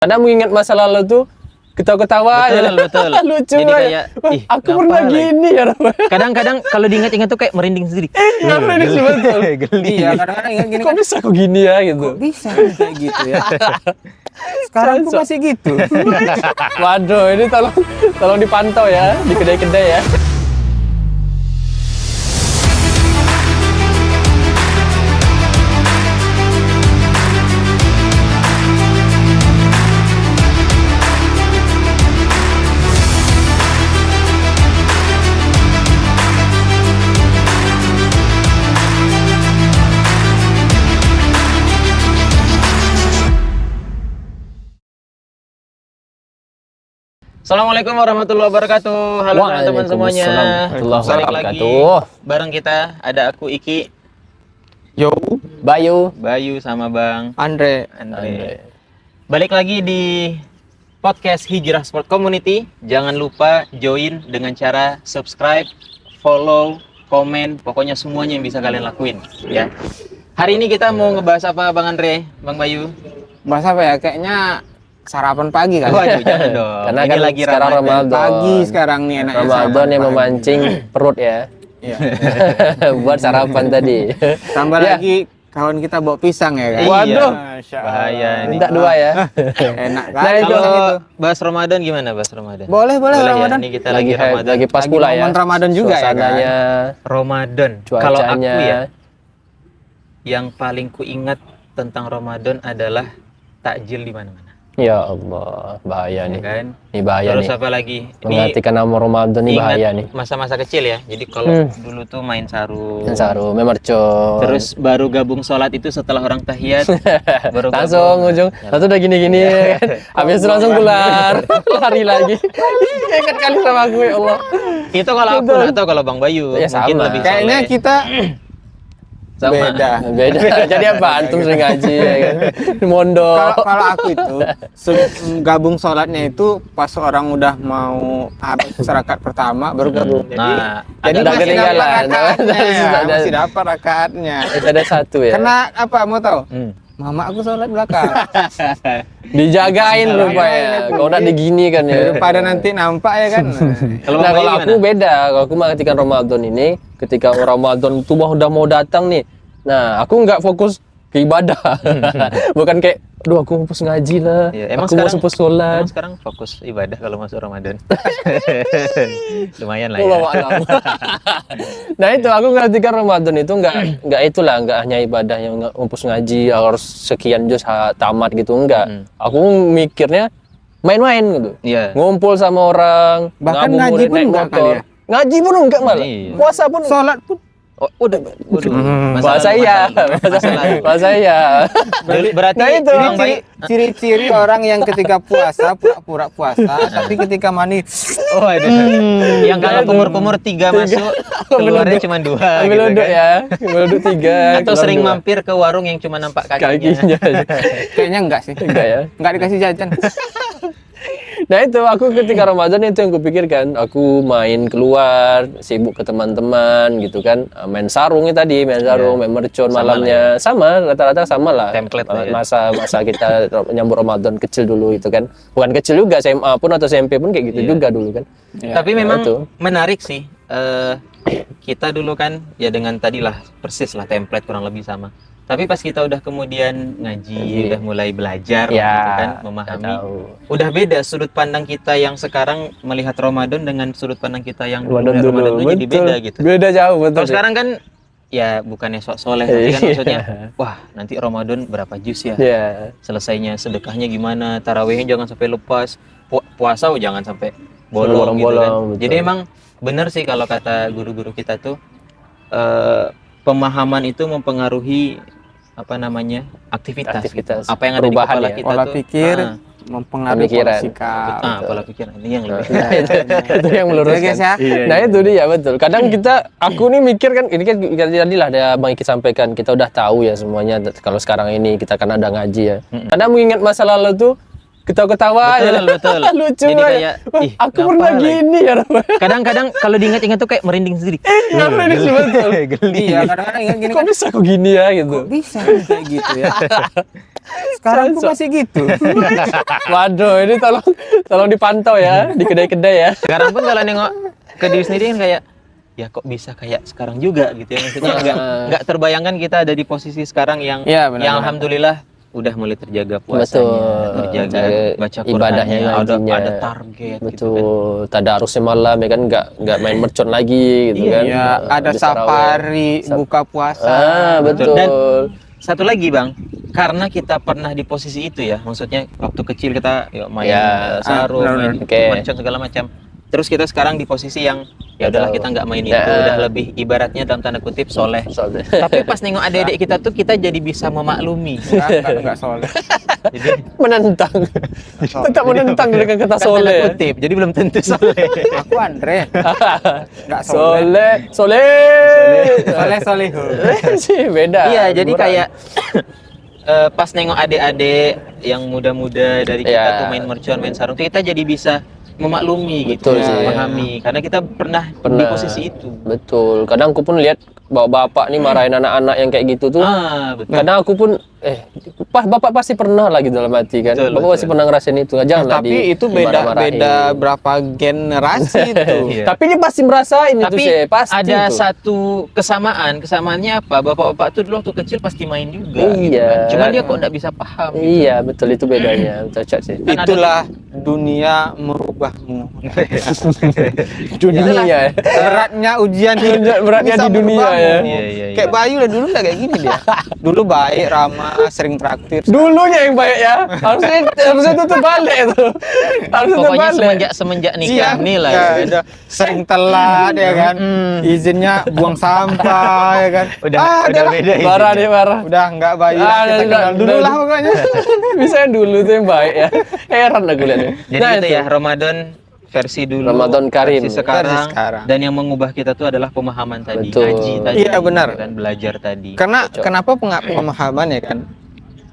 Kadang mengingat masa lalu tuh ketawa-ketawa aja. Betul. Lucu Jadi banget. kayak, Wah, ih, aku ngapa pernah lagi? gini ya. Kadang-kadang kalau diingat-ingat tuh kayak merinding sendiri. Ngapain sih betul? Geli. Iya, kadang-kadang ingat gini Kok kan, bisa aku gini ya gitu. kok bisa kayak gitu ya. Sekarang aku masih gitu. Waduh, ini tolong dipantau ya di kedai-kedai ya. Assalamualaikum warahmatullahi wabarakatuh. Halo teman-teman semuanya. Waalaikumsalam Balik lagi wabarakatuh. bareng kita. Ada aku Iki, Yo, Bayu sama Bang Andre. Andre. Balik lagi di podcast Hijrah Sport Community. Jangan lupa join dengan cara subscribe, follow, komen, pokoknya semuanya yang bisa kalian lakuin ya. Hari ini kita mau ngebahas apa Bang Andre, Bang Bayu? Bahas apa ya? Kayaknya sarapan pagi kali. Waduh, jangan dong. Karena Ini kan lagi sekarang Ramadan. Pagi sekarang nih enaknya Ramadan sarapan yang pagi. memancing perut ya. Iya. Buat sarapan tadi. Tambah Ya. lagi kawan kita bawa pisang ya kan. Iya. Waduh. Masya Bahaya Allah. nih. Minta dua ya. Enak Nah, kali itu. kalau Kalau gitu. bahas Ramadan gimana bahas Ramadan? Boleh Ya, Ramadan. ini kita lagi Ramadan. lagi pas Lagi pula ya. momen Ramadan juga ya kan? Suasananya, Ramadan. Kalau aku cuacanya. ya, yang paling kuingat tentang Ramadan adalah takjil di mana-mana. Ya Allah, bahaya Ya nih. kan? Ini bahaya Terus nih. apa lagi? Ini Mengartikan nama Ramadan ini ingat bahaya nih. masa-masa kecil ya. Jadi kalau dulu tuh main sarung. Saru, memercon. Terus baru gabung sholat itu setelah orang tahiyat. Baru langsung gabung. ujung satu udah gini-gini ya kan. Habis itu langsung keluar lari lagi. Ingat kali sama aku ya Allah. Itu kalau aku nggak tahu kalau Bang Bayu Ya, mungkin sama. lebih Kayaknya soleh. kita Sama. beda. Beda. Jadi apa? Antum sering ngaji ya kan. Mondok. Kalau aku itu gabung sholatnya itu pas orang udah mau habis rakaat pertama baru gabung. Nah, Jadi Udah masih ketinggalan. dapat rakaatnya, Ada- masih dapat rakaatnya. Ada satu ya. Karena apa mau tahu? Hmm. Mama aku sholat belakang. Dijagain rupanya. Kalau udah digini kan ya. Daripada nanti nampak ya kan. Kalau Nah Bang kalau Bayu aku beda, kalau aku mengatakan Ramadan ini, ketika Ramadan itu udah mau datang nih, nah aku nggak fokus ke ibadah, bukan kayak, aduh aku fokus ngaji lah, Ya, emang aku mau sekarang- fokus sholat. Emang sekarang fokus ibadah kalau masuk Ramadan. Lumayan lah Oh, ya. alam. Nah itu aku mengatakan Ramadan itu nggak itulah, nggak hanya ibadah yang fokus ngaji harus sekian juz tamat gitu, enggak. Aku mikirnya main-main gitu. Iya. Ngumpul sama orang, Bahkan ngabuburit, ngaji pun naik enggak motor. kali ya? Ngaji pun enggak malah. Iya. Puasa pun Sholat pun Oh, udah. Waduh. bahasa iya, bahasa iya. Berarti Nah, itu. Bang Bayu. ciri-ciri orang yang ketika puasa pura-pura puasa tapi ketika mandi Oh, ada. Yang kalau kumur-kumur 3 masuk, keluarnya cuma 2 Ambil gitu uduk kan. ya, ambil uduk 3. Atau sering mampir ke warung yang cuma nampak kakinya. kakinya. kayaknya enggak sih. Enggak ya. Enggak dikasih jajan. Nah itu aku ketika Ramadan itu yang kupikirkan, aku main keluar, sibuk ke teman-teman gitu kan, main sarungnya tadi, main sarung, main mercon Sama malamnya, sama rata-rata sama lah. Template lah ya. Masa kita nyambut Ramadan kecil dulu itu kan, bukan kecil juga, SMA pun atau SMP pun kayak gitu juga dulu kan. Tapi memang itu. menarik sih. Kita dulu kan ya dengan tadilah persis lah template kurang lebih sama. Tapi pas kita udah kemudian ngaji, udah mulai belajar Ya, gitu kan, memahami. tahu. Udah beda sudut pandang kita yang sekarang melihat Ramadan dengan sudut pandang kita yang Ramadan melihat Ramadan dulu, itu jadi betul. beda gitu. Beda jauh betul. Kalau sekarang kan ya bukannya sok soleh, tapi kan Iya. maksudnya wah nanti Ramadan berapa juz ya? Ya. Selesainya sedekahnya gimana? Tarawihnya jangan sampai lepas, puasa jangan sampai bolong gitu kan. Bolong-bolong, betul. Jadi emang benar sih kalau kata guru-guru kita tuh pemahaman itu mempengaruhi apa namanya aktivitas. Aktivitas. Apa yang ada di Perubahan kepala ya. kita Pola tuh. pikir Ah, mempengaruhi pola Pemikiran. sikap. pola pikir ini yang lebih. Itu yang meluruskan. Gitu ya, guys, ya. Nah itu dia betul. Kadang aku nih mikir kan, ini kan tadilah ada Bang Iki sampaikan, kita udah tahu ya semuanya kalau sekarang ini kita kan ada ngaji ya. Kadang mengingat masa lalu tuh ketawa-ketawa Betul, betul. lucu Jadi banget. kayak, Wah, ih, aku ngapa pernah lagi? gini ya. Kadang-kadang kalau diingat-ingat tuh kayak merinding sendiri. Ngapain ini betul. Iya, kadang-kadang ingat gini Kok kan, bisa aku gini ya gitu. kok bisa nih kayak gitu ya. Sekarang pun masih gitu. Waduh, ini tolong dipantau ya di kedai-kedai ya. Sekarang pun kalau nengok ke diri sendiri kan kayak, ya kok bisa kayak sekarang juga gitu ya. Maksudnya nggak terbayangkan kita ada di posisi sekarang yang Iya, benar, yang benar. alhamdulillah udah mulai terjaga puasanya, Betul. terjaga Jaga baca ibadahnya, Qur'annya, ngajinya. ada target gitu kan. Betul, tadarusnya malam ya kan nggak main mercon lagi gitu Iya, kan. Iya, ada Habis tarawih. safari buka puasa. Betul. Dan satu lagi Bang, karena kita pernah di posisi itu ya, maksudnya waktu kecil kita yuk main Ya, sarung, benar, main oke. mercon segala macam. Terus kita sekarang di posisi yang ya udahlah kita nggak main itu, Ya. udah lebih ibaratnya dalam tanda kutip soleh. Soalnya. Tapi pas nengok adik-adik kita tuh kita jadi bisa memaklumi. Enggak soleh. Jadi menentang. Tetap menentang dengan kata kan tanda soleh. kutip, jadi belum tentu soleh. Aku Andre. Enggak soleh. Soleh. Soleh-soleho. Sih beda. Iya, jadi Kurang. kayak pas nengok adik-adik yang muda-muda dari kita Iya. tuh main mercon, main sarung, tuh kita jadi bisa memaklumi Betul gitu, sih. memahami. Karena kita pernah di Pernah. posisi itu. Betul. Kadang aku pun lihat bapak yang marahin anak-anak yang kayak gitu tuh. Betul. Kadang aku pun bapak pasti pernah lagi dalam hati kan. Betul, Bapak betul. pasti pernah ngerasain itu. Janganlah Tapi itu beda berapa generasi itu. Iya. Tapi dia pasti merasain itu Tapi sih, pasti ada itu. satu kesamaannya apa? Bapak-bapak tuh dulu waktu kecil pasti main juga. Iya. Gitu kan. Cuman dia kok nggak bisa paham. Gitu. Iya, betul itu bedanya. Betul Cak, sih. Kan ada Itulah dunia merubahmu. Dunia ya. Beratnya ujian Beratnya bisa di dunia merubahmu. ya. Iya, iya. Kayak Bayu lah dulu lah kayak gini dia. Dulu baik, ramah, sering traktir. Dulunya yang baik ya. Harusnya tutup balik itu. Harusnya tutup Pokoknya balik. semenjak nikah nih lah. Ya, ya kan. udah sering telat ya kan. Izinnya buang sampah ya kan. Udah adalah. beda ini. Parah dia parah. Udah enggak Bayu lah, kita enggak, kenal dulu udah. lah pokoknya. Bisa yang dulu tuh yang baik ya. Heran aku lihatnya. Jadi itu ya Ramadan versi dulu, Ramadan Karim. versi sekarang, Versi sekarang. dan yang mengubah kita tuh adalah pemahaman tadi, Betul. ngaji tadi, Iya, benar. gitu kan, belajar tadi. Karena kenapa pemahaman ya kan?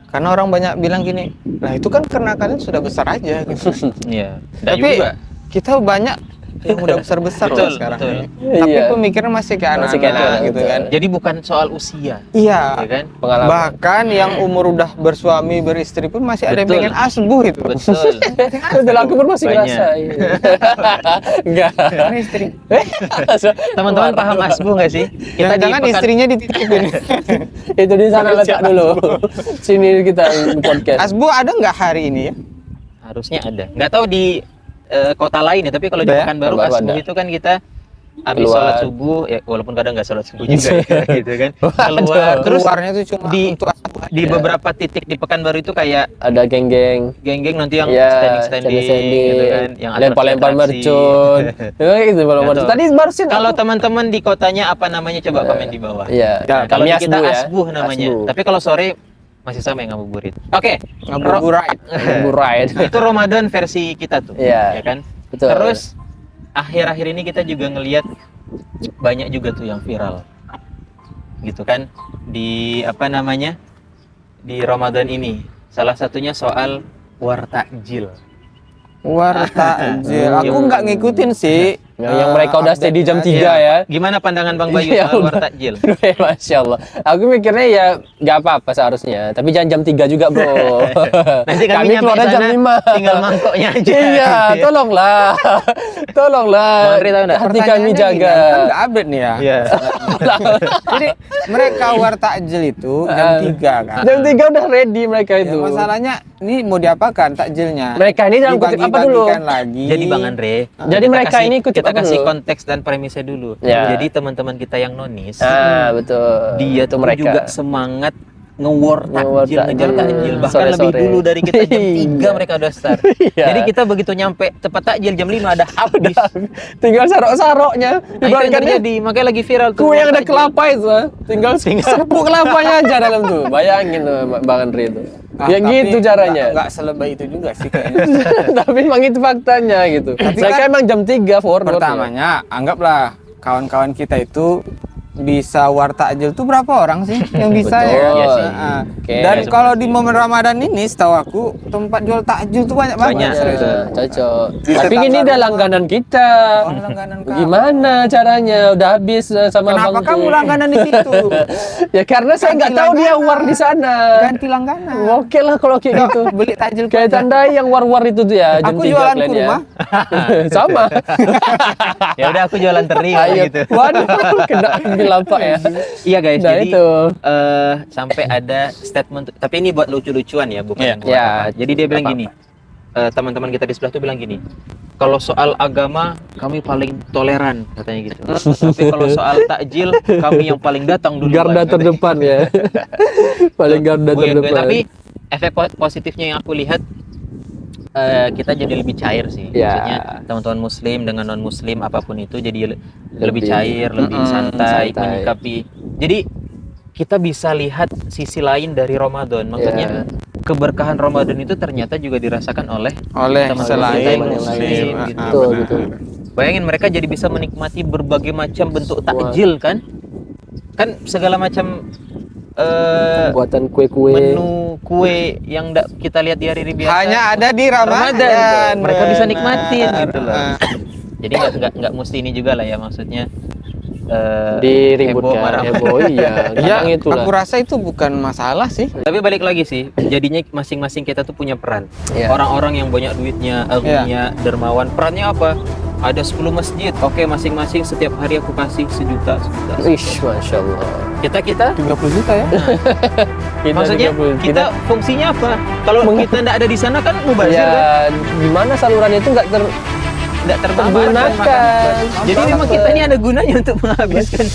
Karena orang banyak bilang gini, nah itu kan karena kalian sudah besar aja gitu. Iya. Dan Tapi juga kita banyak yang udah besar-besar Betul, loh sekarang. betul. Tapi Iya. pemikiran masih kayak Masih kayak anak-anak anak, gitu betul. kan. jadi bukan soal usia, Iya. ya kan? Pengalaman. Bahkan yang umur udah bersuami beristri pun masih ada yang Betul. pengen asbuh itu. Betul. Betul aku pun masih Banyak. ngerasa. Iya. Enggak. Karena istri. Teman-teman paham asbu nggak sih? Kita di Jangan pekan- istrinya dititipin. Itu di sana letak dulu. Sini kita podcast. Asbuh ada nggak hari ini ya? harusnya ada. Nggak tahu di kota lain ya, tapi kalau di Ada ya? Pekanbaru Pekanbaru asbuh ada. itu kan kita habis Keluar. sholat subuh, ya walaupun kadang nggak sholat subuh juga ya, gitu kan. Keluar, terus Keluarnya tuh cuma di- untuk asbuh aja. di beberapa titik di Pekanbaru itu kayak Ada geng-geng. geng-geng nanti yang Ya, standing gitu kan, yang lempar-lempar atraksi-atraksi. mercon. Ya gitu kalau Nggak mercon. tahu. Tadi barusan Kalau teman-teman di kotanya apa namanya coba komen di bawah. Iya. Ya, Kalau Kami di kita ya. asbuh namanya. Asbuh. Tapi kalau sore masih sama yang ngabuburit. Oke. Ngabuburit. Ngabuburit. Itu Ramadan versi kita tuh. Iya. Ya kan? Betul. Terus akhir-akhir ini kita juga ngelihat banyak juga tuh yang viral. Gitu kan? Di apa namanya? Di Ramadan ini. Salah satunya soal wartakjil. Wartakjil. Aku nggak ngikutin sih. yang mereka udah stay di jam 3 update-nya. ya. Gimana pandangan Bang Bayu Iya, soal udah. wartakjil? Masya Allah. Aku mikirnya ya nggak apa-apa seharusnya. Tapi jangan jam 3 juga bro. Nanti kami nyampe keluar jam sana, 5. tinggal mangkoknya aja. Iya, tolonglah. Tolonglah. Bang Andri tahu nggak? Hati kami Pertanyaannya gini, jaga. Kan nggak update nih ya. Iya. Jadi mereka wartakjil itu jam 3 kan. Jam 3 udah ready mereka Ya, itu. masalahnya ini mau diapakan takjilnya? Mereka ini dalam kutip apa dulu? Dibagi-bagikan lagi. Jadi Bang Andre, Jadi mereka ini ikut kita apa kasih dulu? konteks dan premisnya dulu. Ya. Jadi teman-teman kita yang nonis, Betul. dia itu tuh mereka. juga semangat nge-war Nge-war takjil, ngejar takjil. takjil. Bahkan Sore-sore. lebih dulu dari kita jam 3 Iya. mereka udah start. Iya. Jadi kita begitu nyampe tepat takjil jam 5 ada habis. Tinggal sarok-saroknya. Nah, itu yang Ibaratkannya terjadi, makanya lagi viral tuh. kue yang war ada takjil. kelapa itu, tinggal sepuk kelapanya aja dalam tuh. Bayangin tuh, Bang Andri itu. Ya tapi gitu caranya. Nggak selebay itu juga sih kayaknya. Tapi emang itu faktanya gitu. Tapi Saya kan kan emang jam 3 forward. Pertamanya, anggaplah kawan-kawan kita itu bisa war takjil tuh berapa orang sih yang bisa Betul. ya? Iya sih. Ah. Oke. Dan Iya, kalau di momen Ramadan ini, setahu aku tempat jual takjil tuh banyak banget. Banyak. serius. Cocok. Bisa Tapi ini tambah udah rumah. langganan kita. Oh, langganan kamu. Gimana caranya? Udah habis sama Kenapa abang kamu tuh. langganan di situ? Ya karena saya nggak tahu dia war di sana. Ganti langganan. Oke lah kalau kayak gitu. Beli takjil Kayak tandai yang war-war itu tuh ya. jam Aku 3 jualan kalian kurma. ya. Sama. Ya udah aku jualan teri kalau Ayo. gitu. Waduh, kena ambil lampak ya. Iya guys, Nah, jadi itu. sampai ada statement, tapi ini buat lucu-lucuan ya, bukan Iya. buat Ya. apa. Jadi dia bilang gini, teman-teman kita di sebelah tuh bilang gini, kalau soal agama kami paling toleran katanya gitu. Tapi kalau soal takjil kami yang paling datang dulu. Garda terdepan ya. Paling garda terdepan. Tapi efek positifnya yang aku lihat, kita jadi lebih cair sih. Ya. Maksudnya teman-teman muslim dengan non muslim apapun itu jadi lebih Lebih- cair, lebih santai, santai. menyikapi. Jadi kita bisa lihat sisi lain dari Ramadan. Maksudnya keberkahan Ramadan itu ternyata juga dirasakan oleh teman-teman selain kita yang yang muslim lain. gitu. Betul, betul. Bayangin mereka jadi bisa menikmati berbagai macam bentuk takjil kan? Kan segala macam Buatan kue-kue. menu kue yang kita lihat di hari-hari biasa Hanya ada di Ramadan. Ramadan. Mereka bisa Benar. nikmatin gitu loh. Ah. Jadi nggak mesti ini juga lah ya, maksudnya heboh, Diributkan. marah-marah. Heboh iya. Ya, Kadang itulah. aku rasa itu bukan masalah sih. Tapi balik lagi sih, jadinya masing-masing kita tuh punya peran. Iya. Orang-orang yang banyak duitnya, punya dermawan, perannya apa? Ada 10 masjid, oke, masing-masing setiap hari aku kasih sejuta. Ish, Masya Allah. Kita 30 juta ya. maksudnya 30. kita fungsinya apa? Kalau kita nggak ada di sana kan mubazir kan? ya gimana saluran itu nggak Nggak tergunakan. tergunakan. Jadi memang kita ini ada gunanya untuk menghabiskan.